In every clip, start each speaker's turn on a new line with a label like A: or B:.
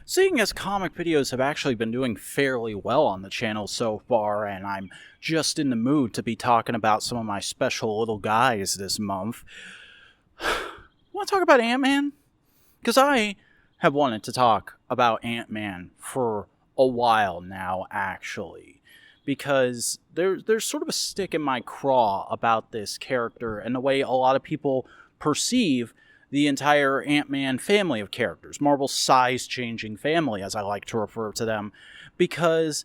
A: Seeing as comic videos have actually been doing fairly well on the channel so far, and I'm just in the mood to be talking about some of my special little guys this month, want to talk about Ant-Man? Because I have wanted to talk about Ant-Man for a while now, actually. Because there's sort of a stick in my craw about this character and the way a lot of people perceive the entire Ant-Man family of characters, Marvel's size-changing family, as I like to refer to them, because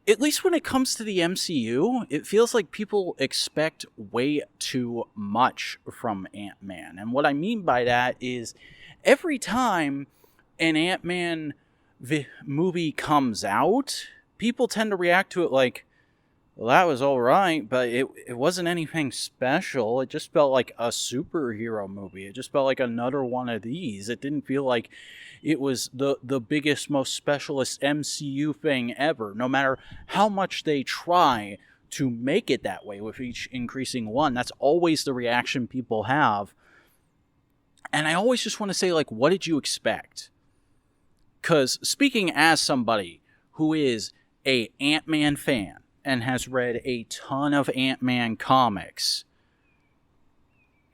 A: at least when it comes to the MCU, it feels like people expect way too much from Ant-Man. And what I mean by that is every time an Ant-Man movie comes out, people tend to react to it like, well, that was alright, but it wasn't anything special. It just felt like a superhero movie. It just felt like another one of these. It didn't feel like it was the biggest, most specialist MCU thing ever, no matter how much they try to make it that way with each increasing one. That's always the reaction people have. And I always just want to say, like, what did you expect? Because speaking as somebody who is a Ant-Man fan, and has read a ton of Ant-Man comics,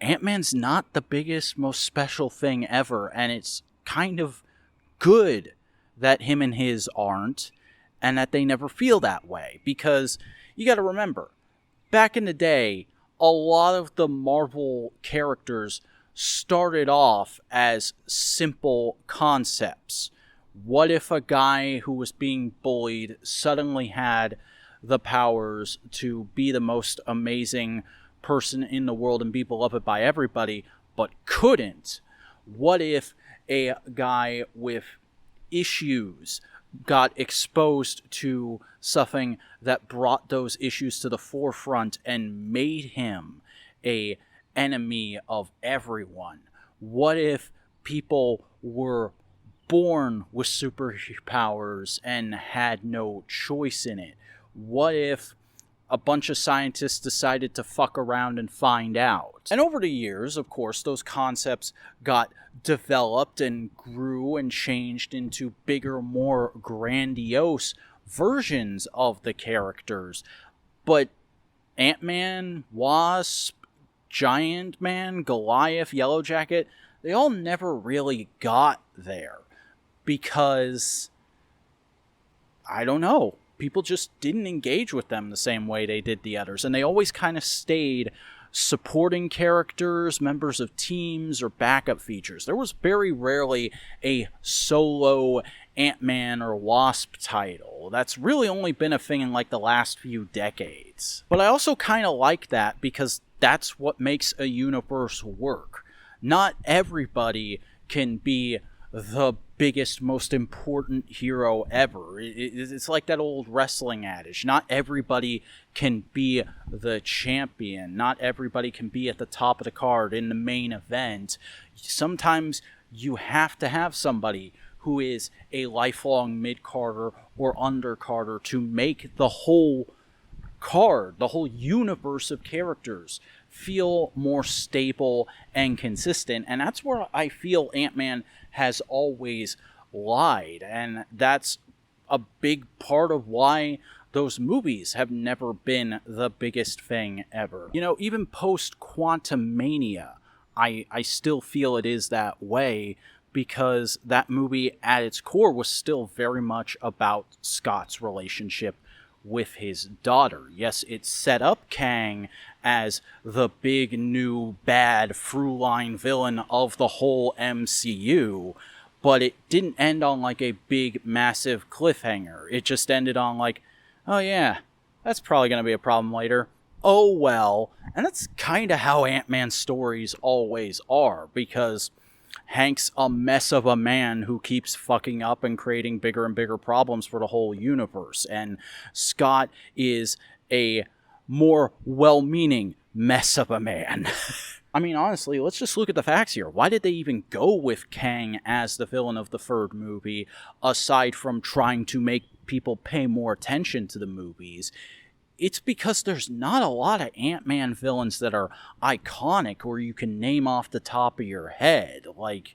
A: Ant-Man's not the biggest, most special thing ever, and it's kind of good that him and his aren't, and that they never feel that way, because you gotta remember, back in the day, a lot of the Marvel characters started off as simple concepts. What if a guy who was being bullied suddenly had the powers to be the most amazing person in the world and be beloved by everybody, but couldn't? What if a guy with issues got exposed to something that brought those issues to the forefront and made him an enemy of everyone? What if people were born with superpowers and had no choice in it? What if a bunch of scientists decided to fuck around and find out? And over the years, of course, those concepts got developed and grew and changed into bigger, more grandiose versions of the characters. But Ant-Man, Wasp, Giant Man, Goliath, Yellowjacket, they all never really got there. Because, I don't know, people just didn't engage with them the same way they did the others. And they always kind of stayed supporting characters, members of teams, or backup features. There was very rarely a solo Ant-Man or Wasp title. That's really only been a thing in like the last few decades. But I also kind of like that because that's what makes a universe work. Not everybody can be the biggest, most important hero ever. It's like that old wrestling adage. Not everybody can be the champion. Not everybody can be at the top of the card in the main event. Sometimes you have to have somebody who is a lifelong mid-carder or undercarder to make the whole card, the whole universe of characters, feel more stable and consistent. And that's where I feel Ant-Man has always lied, and that's a big part of why those movies have never been the biggest thing ever. You know, even post Quantumania, I still feel it is that way, because that movie at its core was still very much about Scott's relationship with his daughter. Yes, it set up Kang as the big new bad through-line villain of the whole MCU, but it didn't end on like a big massive cliffhanger. It just ended on like, oh yeah, that's probably going to be a problem later. Oh well. And that's kind of how Ant-Man stories always are, because Hank's a mess of a man who keeps fucking up and creating bigger and bigger problems for the whole universe. And Scott is a more well-meaning mess of a man. I mean, honestly, let's just look at the facts here. Why did they even go with Kang as the villain of the third movie, aside from trying to make people pay more attention to the movies? It's because there's not a lot of Ant-Man villains that are iconic or you can name off the top of your head. Like,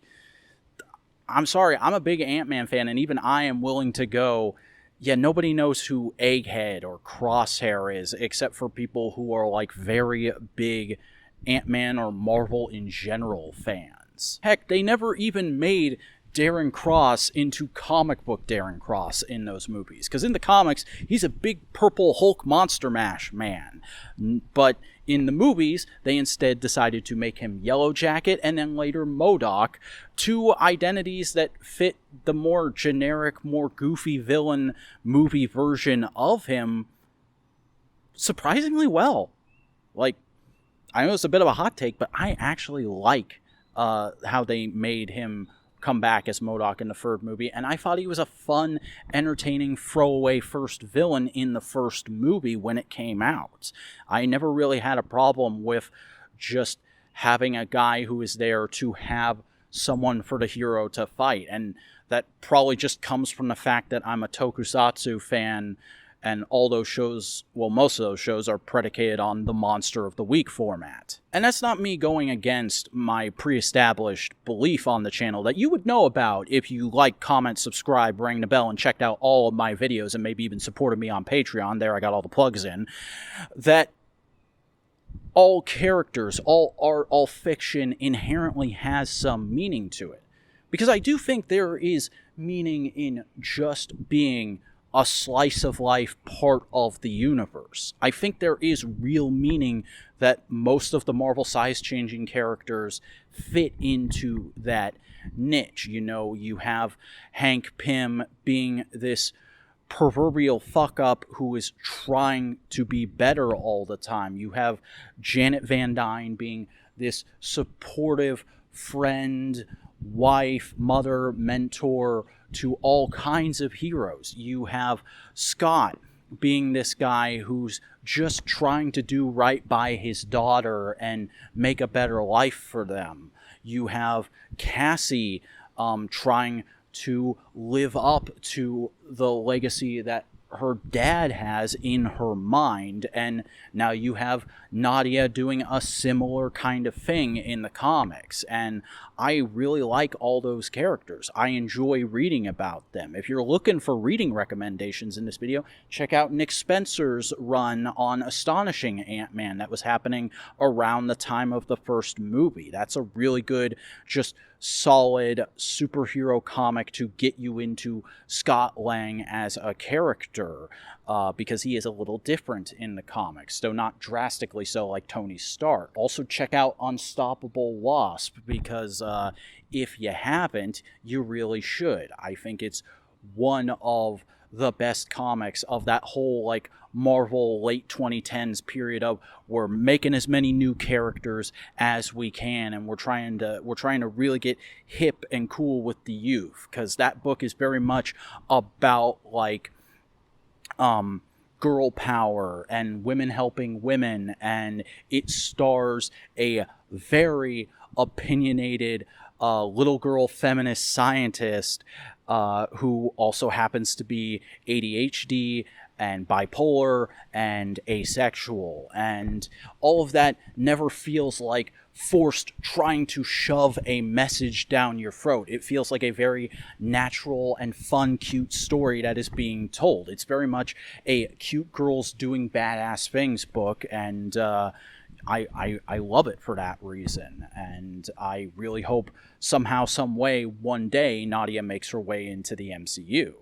A: I'm sorry, I'm a big Ant-Man fan, and even I am willing to go, yeah, nobody knows who Egghead or Crosshair is, except for people who are, like, very big Ant-Man or Marvel in general fans. Heck, they never even made Darren Cross into comic book Darren Cross in those movies. Because in the comics, he's a big purple Hulk Monster Mash man. But in the movies, they instead decided to make him Yellow Jacket and then later MODOK, two identities that fit the more generic, more goofy villain movie version of him surprisingly well. Like, I know it's a bit of a hot take, but I actually like how they made him come back as MODOK in the third movie, and I thought he was a fun, entertaining throwaway first villain in the first movie when it came out. I never really had a problem with just having a guy who is there to have someone for the hero to fight, and that probably just comes from the fact that I'm a tokusatsu fan, and all those shows, well, most of those shows are predicated on the Monster of the Week format. And that's not me going against my pre-established belief on the channel that you would know about if you like, comment, subscribe, ring the bell, and checked out all of my videos, and maybe even supported me on Patreon. There, I got all the plugs in. That all characters, all art, all fiction inherently has some meaning to it. Because I do think there is meaning in just being a slice of life part of the universe. I think there is real meaning that most of the Marvel size-changing characters fit into that niche. You know, you have Hank Pym being this proverbial fuck-up who is trying to be better all the time. You have Janet Van Dyne being this supportive friend, wife, mother, mentor to all kinds of heroes. You have Scott being this guy who's just trying to do right by his daughter and make a better life for them. You have Cassie trying to live up to the legacy that her dad has in her mind, and now you have Nadia doing a similar kind of thing in the comics, and I really like all those characters. I enjoy reading about them. If you're looking for reading recommendations in this video, check out Nick Spencer's run on Astonishing Ant-Man that was happening around the time of the first movie. That's a really good, just solid superhero comic to get you into Scott Lang as a character, because he is a little different in the comics, though not drastically so like Tony Stark. Also check out Unstoppable Wasp, because if you haven't, you really should. I think it's one of the best comics of that whole like Marvel late 2010s period of we're making as many new characters as we can, and we're trying to really get hip and cool with the youth, because that book is very much about like girl power and women helping women, and it stars a very opinionated little girl feminist scientist who also happens to be ADHD and bipolar and asexual, and all of that never feels like forced trying to shove a message down your throat. It feels like a very natural and fun, cute story that is being told. It's very much a cute girls doing badass things book, and I love it for that reason, and I really hope somehow, some way, one day, Nadia makes her way into the MCU.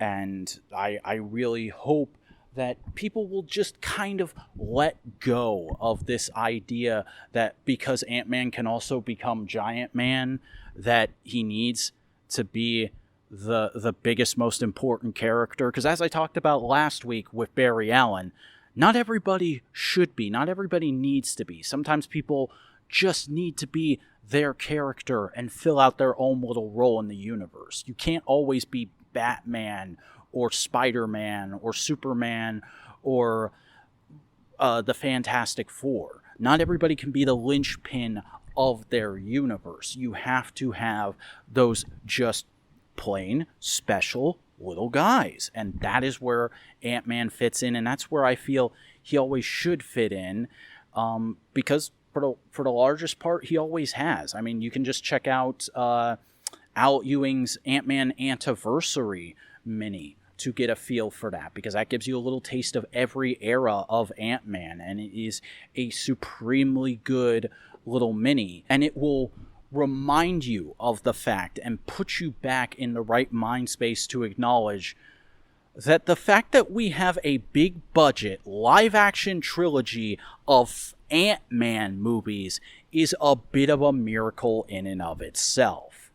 A: And I really hope that people will just kind of let go of this idea that because Ant-Man can also become Giant Man, that he needs to be the biggest, most important character. Because as I talked about last week with Barry Allen, not everybody should be. Not everybody needs to be. Sometimes people just need to be their character and fill out their own little role in the universe. You can't always be Batman or Spider-Man or Superman or the Fantastic Four. Not everybody can be the linchpin of their universe. You have to have those just plain special little guys, and that is where Ant-Man fits in, and that's where I feel he always should fit in, because for the largest part, he always has. I mean, you can just check out Al Ewing's Ant-Man Antiversary mini to get a feel for that, because that gives you a little taste of every era of Ant-Man, and it is a supremely good little mini, and it will remind you of the fact and put you back in the right mind space to acknowledge that the fact that we have a big budget live action trilogy of Ant-Man movies is a bit of a miracle in and of itself.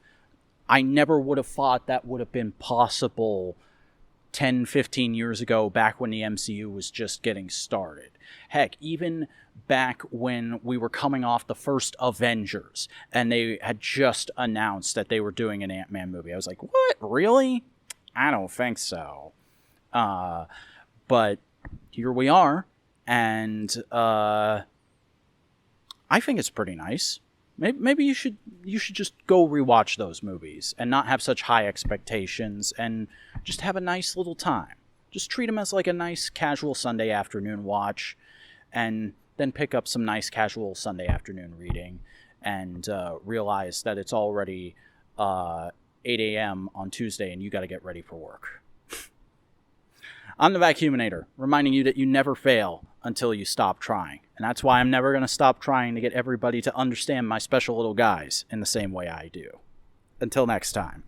A: I never would have thought that would have been possible 10, 15 years ago, back when the MCU was just getting started. Heck, even back when we were coming off the first Avengers and they had just announced that they were doing an Ant-Man movie, I was like, what? Really? I don't think so. But here we are, and I think it's pretty nice. Maybe you should just go rewatch those movies and not have such high expectations and just have a nice little time. Just treat them as like a nice casual Sunday afternoon watch, and then pick up some nice casual Sunday afternoon reading, and realize that it's already 8 a.m. on Tuesday and you got to get ready for work. I'm the Vacuuminator, reminding you that you never fail until you stop trying. And that's why I'm never going to stop trying to get everybody to understand my special little guys in the same way I do. Until next time.